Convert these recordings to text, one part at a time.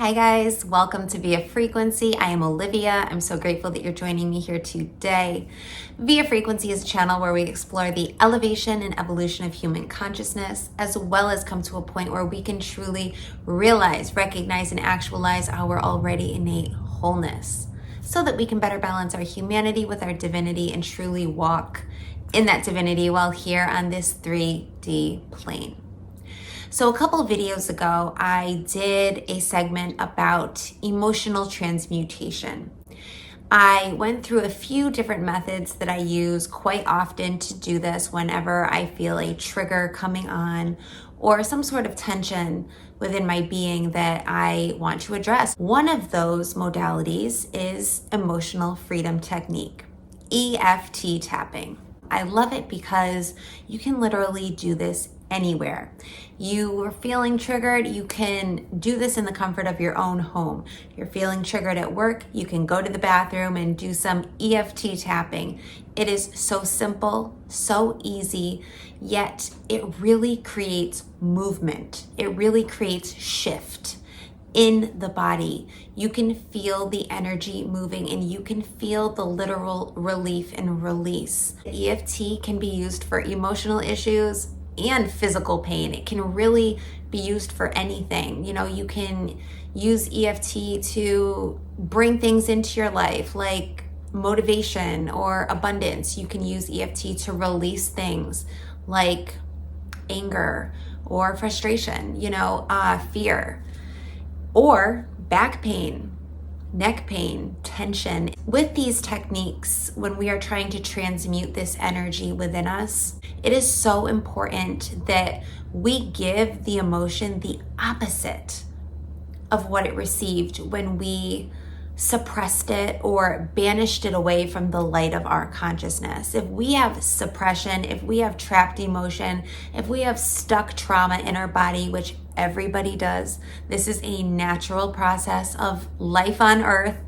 Hi guys, welcome to Via Frequency. I am Olivia. I'm so grateful that you're joining me here today. Via Frequency is a channel where we explore the elevation and evolution of human consciousness, as well as come to a point where we can truly realize, recognize, and actualize our already innate wholeness, so that we can better balance our humanity with our divinity and truly walk in that divinity while here on this 3D plane. So a couple of videos ago, I did a segment about emotional transmutation. I went through a few different methods that I use quite often to do this whenever I feel a trigger coming on or some sort of tension within my being that I want to address. One of those modalities is emotional freedom technique, EFT tapping. I love it because you can literally do this anywhere. You are feeling triggered, you can do this in the comfort of your own home. You're feeling triggered at work, you can go to the bathroom and do some EFT tapping. It is so simple, so easy, yet it really creates movement. It really creates shift in the body. You can feel the energy moving and you can feel the literal relief and release. EFT can be used for emotional issues and physical pain. It can really be used for anything. You know, you can use EFT to bring things into your life like motivation or abundance. You can use EFT to release things like anger or frustration, fear, or back pain, neck pain, tension. With these techniques, when we are trying to transmute this energy within us, it is so important that we give the emotion the opposite of what it received when we suppressed it or banished it away from the light of our consciousness. If we have suppression, if we have trapped emotion, if we have stuck trauma in our body, which everybody does, this is a natural process of life on earth,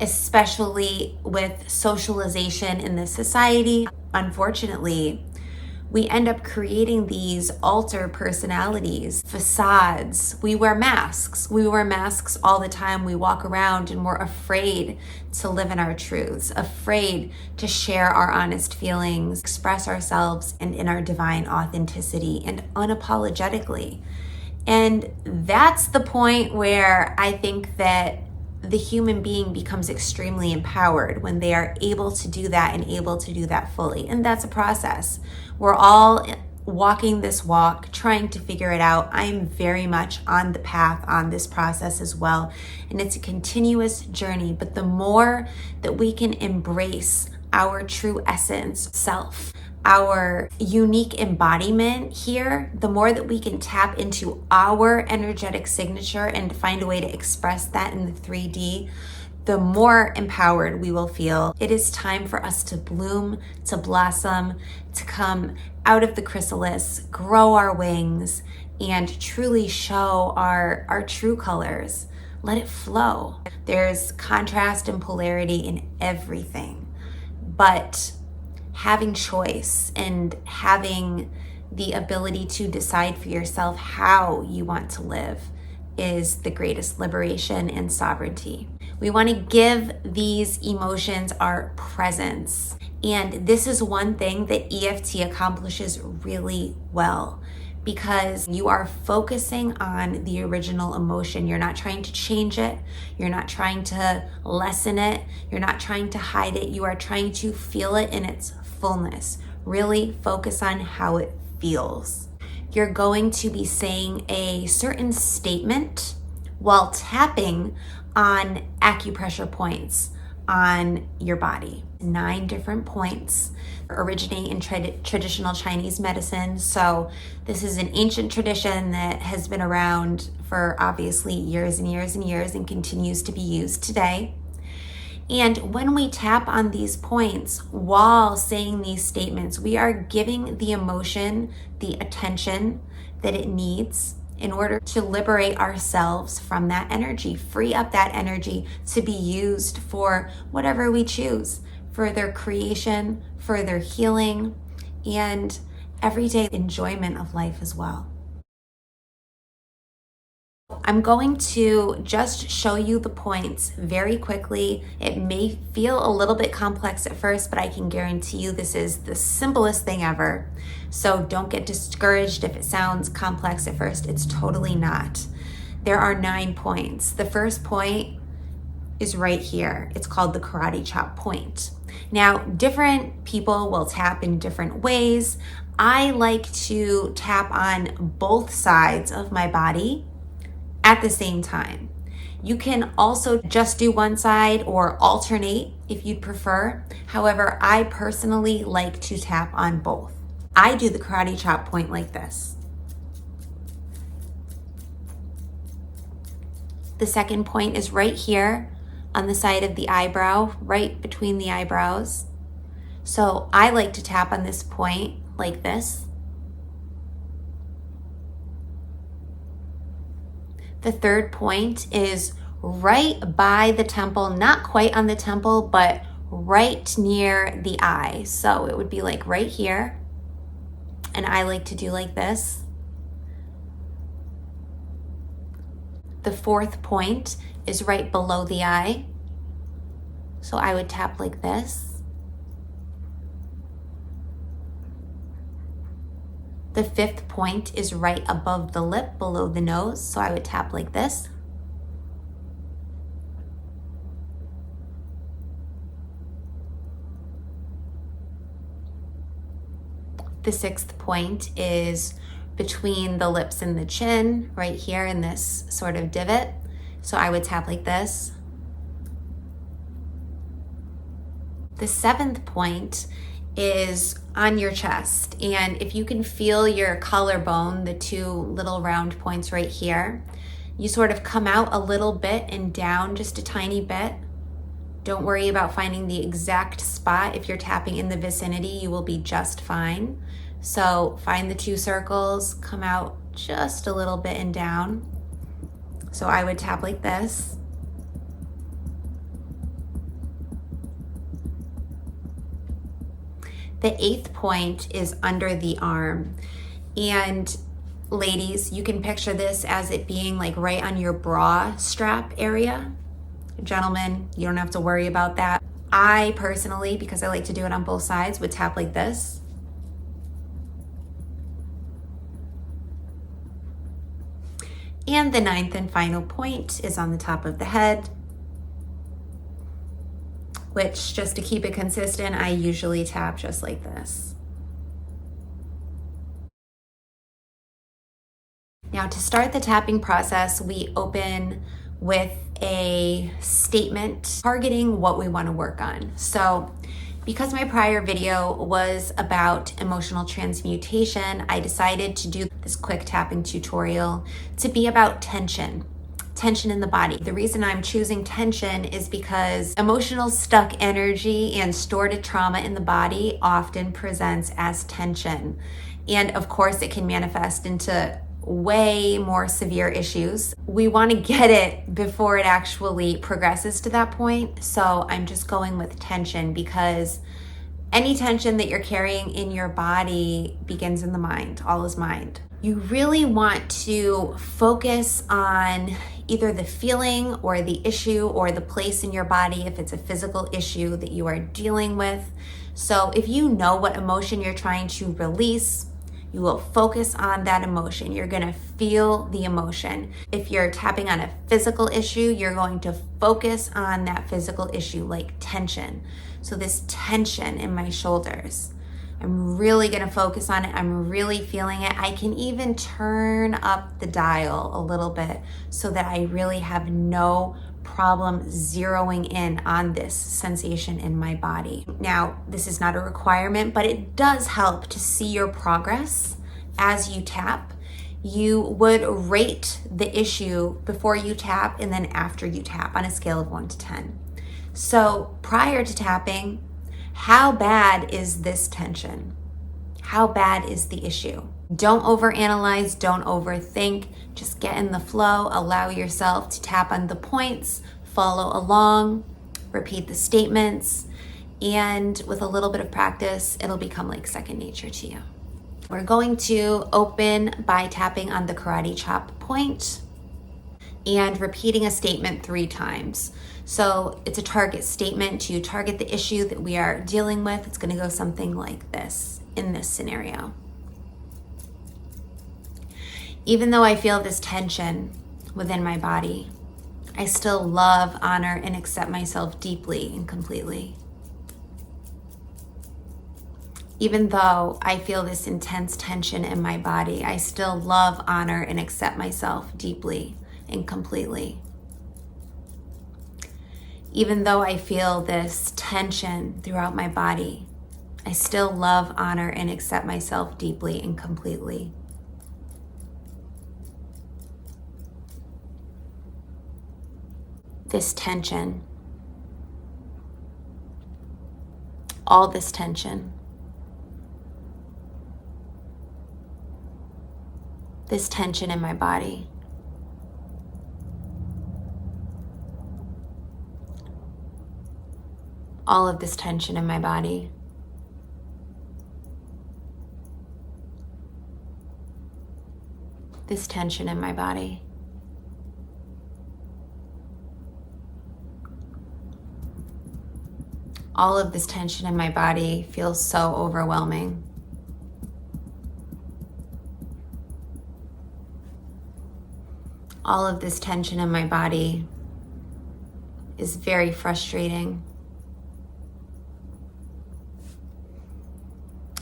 especially with socialization in this society. Unfortunately, we end up creating these alter personalities, facades. We wear masks. We wear masks all the time. We walk around and we're afraid to live in our truths, afraid to share our honest feelings, express ourselves and in our divine authenticity and unapologetically. And that's the point where I think that the human being becomes extremely empowered when they are able to do that and able to do that fully. And that's a process. We're all walking this walk, trying to figure it out. I'm very much on the path on this process as well. And it's a continuous journey. But the more that we can embrace our true essence, self, our unique embodiment here, the more that we can tap into our energetic signature and find a way to express that in the 3D, the more empowered we will feel. It is time for us to bloom, to blossom, to come out of the chrysalis, grow our wings, and truly show our true colors. Let it flow. There's contrast and polarity in everything, but having choice and having the ability to decide for yourself how you want to live is the greatest liberation and sovereignty. We want to give these emotions our presence. And this is one thing that EFT accomplishes really well, because you are focusing on the original emotion. You're not trying to change it. You're not trying to lessen it. You're not trying to hide it. You are trying to feel it in its fullness. Really focus on how it feels. You're going to be saying a certain statement while tapping on acupressure points on your body. 9 different points originate in traditional Chinese medicine. So this is an ancient tradition that has been around for obviously years and years and years and continues to be used today. And when we tap on these points while saying these statements, we are giving the emotion the attention that it needs in order to liberate ourselves from that energy, free up that energy to be used for whatever we choose, further creation, further healing, and everyday enjoyment of life as well. I'm going to just show you the points very quickly. It may feel a little bit complex at first, but I can guarantee you this is the simplest thing ever. So don't get discouraged if it sounds complex at first. It's totally not. There are 9 points. The first point is right here. It's called the karate chop point. Now, different people will tap in different ways. I like to tap on both sides of my body at the same time. You can also just do one side or alternate if you'd prefer. However, I personally like to tap on both. I do the karate chop point like this. The second point is right here on the side of the eyebrow, right between the eyebrows. So I like to tap on this point like this. The third point is right by the temple, not quite on the temple, but right near the eye. So it would be like right here. And I like to do like this. The fourth point is right below the eye. So I would tap like this. The fifth point is right above the lip, below the nose. So I would tap like this. The sixth point is between the lips and the chin, right here in this sort of divot. So I would tap like this. The seventh point is on your chest. And if you can feel your collarbone, the two little round points right here, you sort of come out a little bit and down just a tiny bit. Don't worry about finding the exact spot. If you're tapping in the vicinity, you will be just fine. So find the two circles, come out just a little bit and down. So I would tap like this. The eighth point is under the arm. And ladies, you can picture this as it being like right on your bra strap area. Gentlemen, you don't have to worry about that. I personally, because I like to do it on both sides, would tap like this. And the ninth and final point is on the top of the head, which, just to keep it consistent, I usually tap just like this. Now, to start the tapping process, we open with a statement targeting what we want to work on. So because my prior video was about emotional transmutation, I decided to do this quick tapping tutorial to be about tension in the body. The reason I'm choosing tension is because emotional stuck energy and stored trauma in the body often presents as tension. And of course, it can manifest into way more severe issues. We want to get it before it actually progresses to that point. So I'm just going with tension because any tension that you're carrying in your body begins in the mind. All is mind. You really want to focus on either the feeling or the issue or the place in your body if it's a physical issue that you are dealing with. So if you know what emotion you're trying to release, you will focus on that emotion. You're going to feel the emotion. If you're tapping on a physical issue, you're going to focus on that physical issue, like tension. So this tension in my shoulders, I'm really going to focus on it. I'm really feeling it. I can even turn up the dial a little bit so that I really have no problem zeroing in on this sensation in my body. Now, this is not a requirement, but it does help to see your progress as you tap. You would rate the issue before you tap and then after you tap on a scale of 1 to 10. So prior to tapping, how bad is this tension? How bad is the issue? Don't overanalyze, don't overthink, just get in the flow, allow yourself to tap on the points, follow along, repeat the statements, and with a little bit of practice, it'll become like second nature to you. We're going to open by tapping on the karate chop point. and repeating a statement 3 times. So it's a target statement to target the issue that we are dealing with. It's going to go something like this in this scenario. Even though I feel this tension within my body, I still love, honor, and accept myself deeply and completely. Even though I feel this intense tension in my body, I still love, honor, and accept myself deeply and completely. Even though I feel this tension throughout my body, I still love, honor, and accept myself deeply and completely. This tension, all this tension, this tension in my body, all of this tension in my body, this tension in my body, all of this tension in my body feels so overwhelming. All of this tension in my body is very frustrating.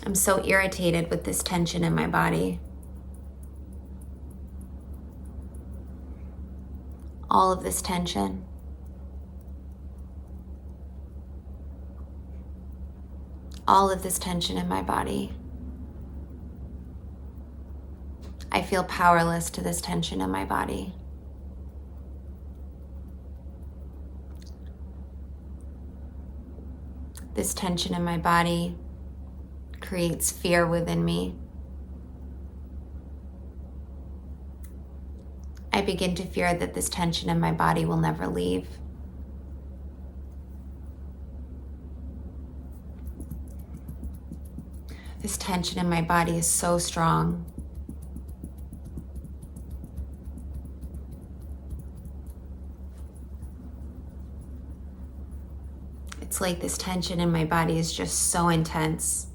I'm so irritated with this tension in my body. All of this tension. All of this tension in my body. I feel powerless to this tension in my body. This tension in my body creates fear within me. I begin to fear that this tension in my body will never leave. This tension in my body is so strong. It's like this tension in my body is just so intense.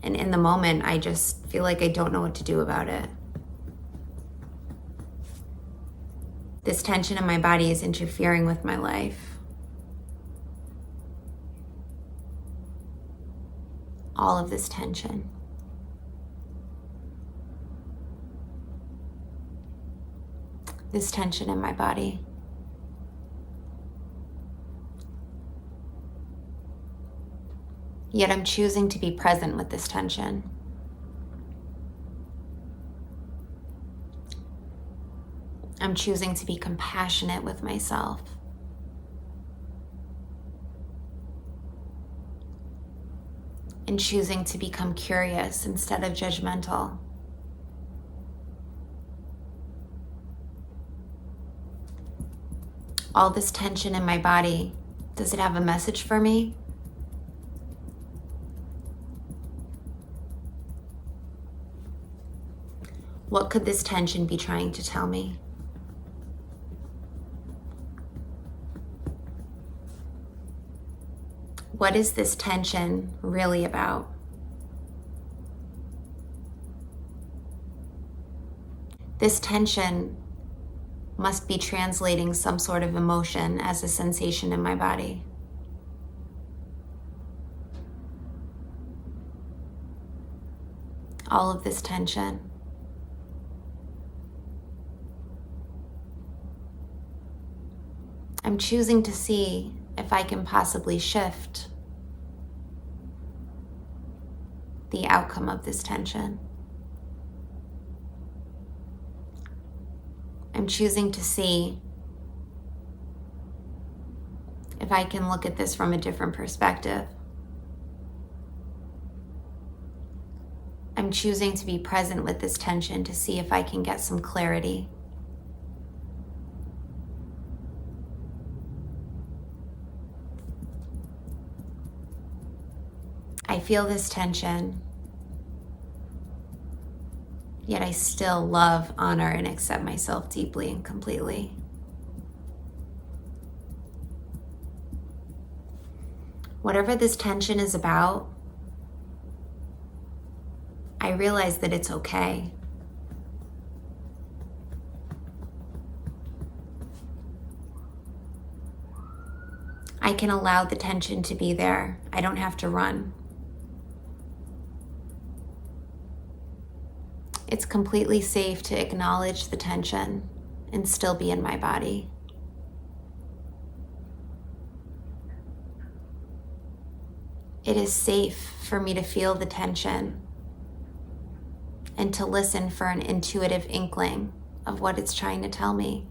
And in the moment, I just feel like I don't know what to do about it. This tension in my body is interfering with my life. All of this tension. This tension in my body. Yet I'm choosing to be present with this tension. I'm choosing to be compassionate with myself. And choosing to become curious instead of judgmental. All this tension in my body, does it have a message for me? What could this tension be trying to tell me? What is this tension really about? This tension must be translating some sort of emotion as a sensation in my body. All of this tension. I'm choosing to see if I can possibly shift the outcome of this tension. I'm choosing to see if I can look at this from a different perspective. I'm choosing to be present with this tension to see if I can get some clarity. I feel this tension, yet I still love, honor, and accept myself deeply and completely. Whatever this tension is about, I realize that it's okay. I can allow the tension to be there. I don't have to run. It's completely safe to acknowledge the tension and still be in my body. It is safe for me to feel the tension and to listen for an intuitive inkling of what it's trying to tell me.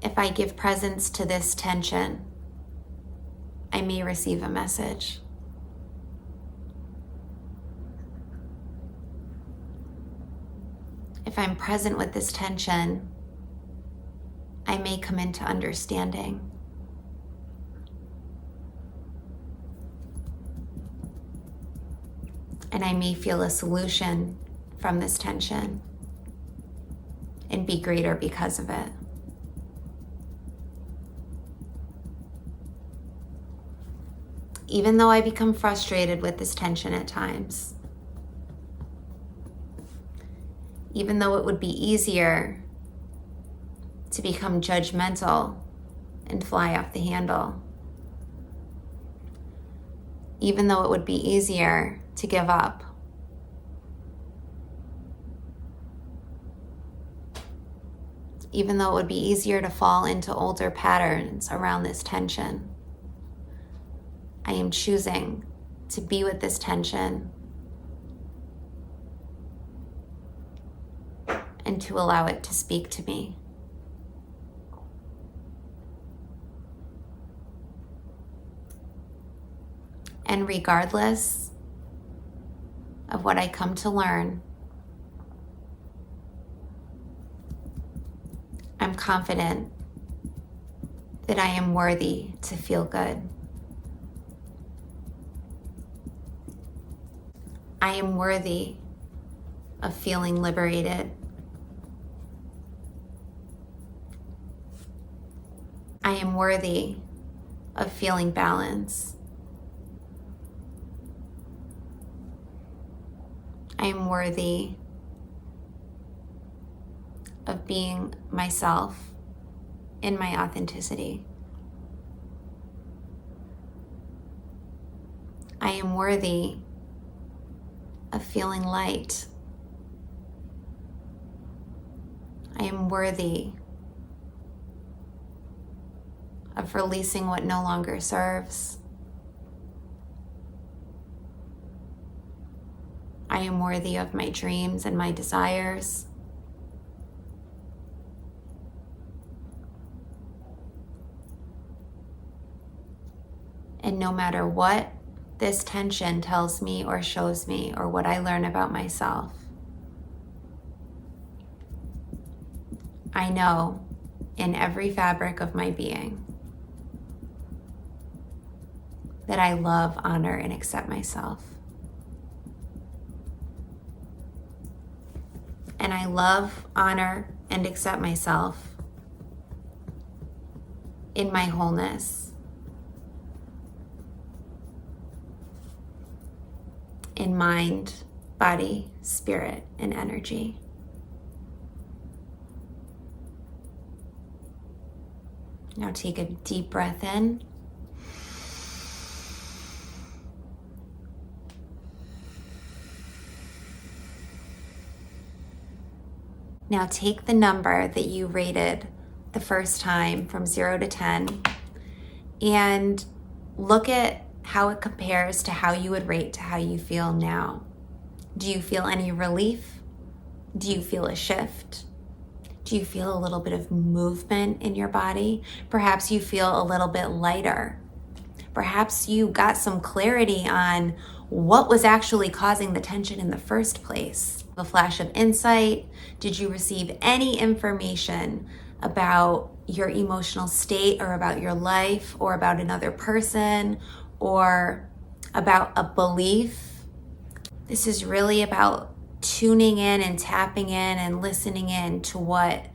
If I give presence to this tension, I may receive a message. If I'm present with this tension, I may come into understanding. And I may feel a solution from this tension and be greater because of it. Even though I become frustrated with this tension at times, even though it would be easier to become judgmental and fly off the handle, even though it would be easier to give up, even though it would be easier to fall into older patterns around this tension, I am choosing to be with this tension and to allow it to speak to me. And regardless of what I come to learn, I'm confident that I am worthy to feel good. I am worthy of feeling liberated. I am worthy of feeling balance. I am worthy of being myself in my authenticity. I am worthy of feeling light. I am worthy of releasing what no longer serves. I am worthy of my dreams and my desires. And no matter what this tension tells me or shows me, or what I learn about myself, I know in every fabric of my being that I love, honor, and accept myself. And I love, honor, and accept myself in my wholeness, in mind, body, spirit, and energy. Now take a deep breath in. Now take the number that you rated the first time from 0 to 10 and look at how it compares to how you would rate to how you feel now. Do you feel any relief? Do you feel a shift? Do you feel a little bit of movement in your body? Perhaps you feel a little bit lighter. Perhaps you got some clarity on what was actually causing the tension in the first place. A flash of insight? Did you receive any information about your emotional state, or about your life, or about another person, or about a belief? This is really about tuning in and tapping in and listening in to what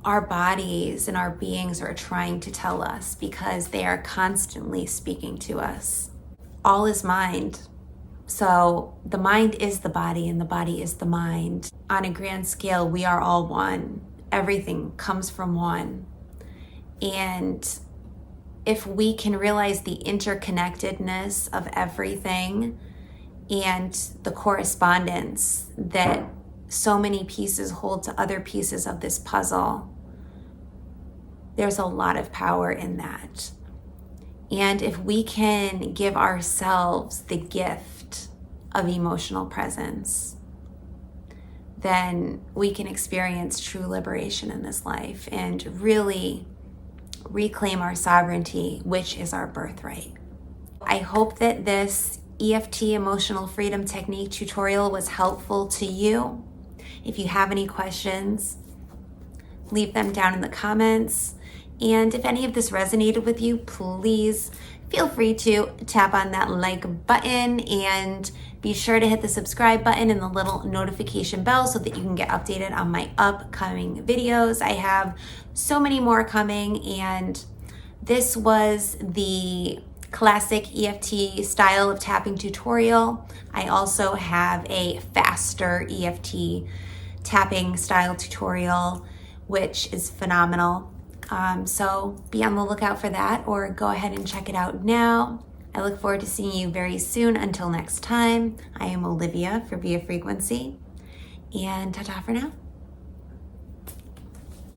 our bodies and our beings are trying to tell us, because they are constantly speaking to us. All is mind. So the mind is the body and the body is the mind. On a grand scale, we are all one. Everything comes from one. And if we can realize the interconnectedness of everything and the correspondence that so many pieces hold to other pieces of this puzzle, there's a lot of power in that. And if we can give ourselves the gift of emotional presence, then we can experience true liberation in this life and really reclaim our sovereignty, which is our birthright. I hope that this EFT Emotional Freedom Technique tutorial was helpful to you. If you have any questions, leave them down in the comments. And if any of this resonated with you, please feel free to tap on that like button and be sure to hit the subscribe button and the little notification bell so that you can get updated on my upcoming videos. I have so many more coming, and this was the classic EFT style of tapping tutorial. I also have a faster EFT tapping style tutorial, which is phenomenal. So be on the lookout for that, or go ahead and check it out now. I look forward to seeing you very soon. Until next time, I am Olivia for Via Frequency, and ta-ta for now.